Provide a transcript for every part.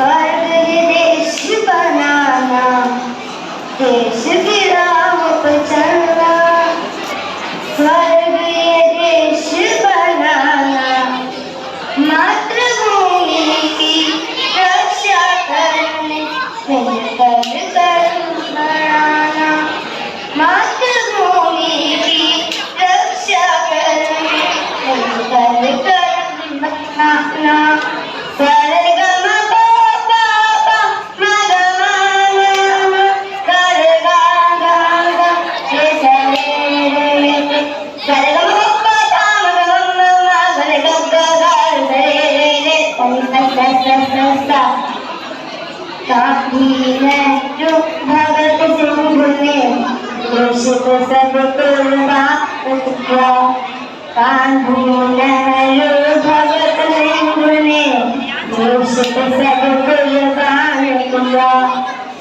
स्वर्ग ये देश बनाना, देश की राह पे चलना। स्वर्ग ये देश बनाना, मातृभूमि की रक्षा करने मिलकर कदम बढ़ाना। मातृभूमि की रक्षा करने मिलकर कदम बढ़ाना। जो भगत सिंह ने देश को सब कुर्बान किया। गांधी नेहरू भगत सिंह ने देश को सब कुर्बान किया।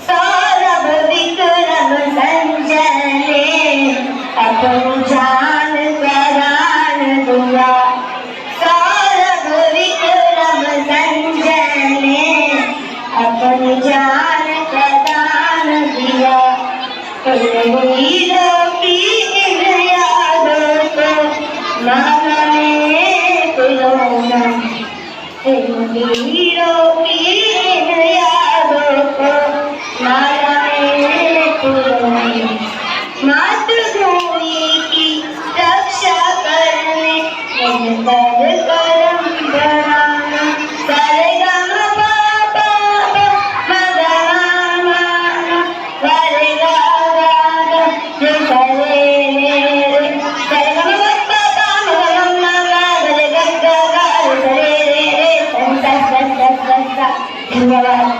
सौरभ विक्रम संजय ने अपनी जान कुर्बान दिया। सौरभ विक्रम संजय ने अपनी जान प्रदान दिया। वीरों की इन यादों को मनाने पुराना। वीरों की इन यादों को मनाने पुराना। मातृभूमि की रक्षा करने मिलकर कदम बढ़ाना। धन्यवाद।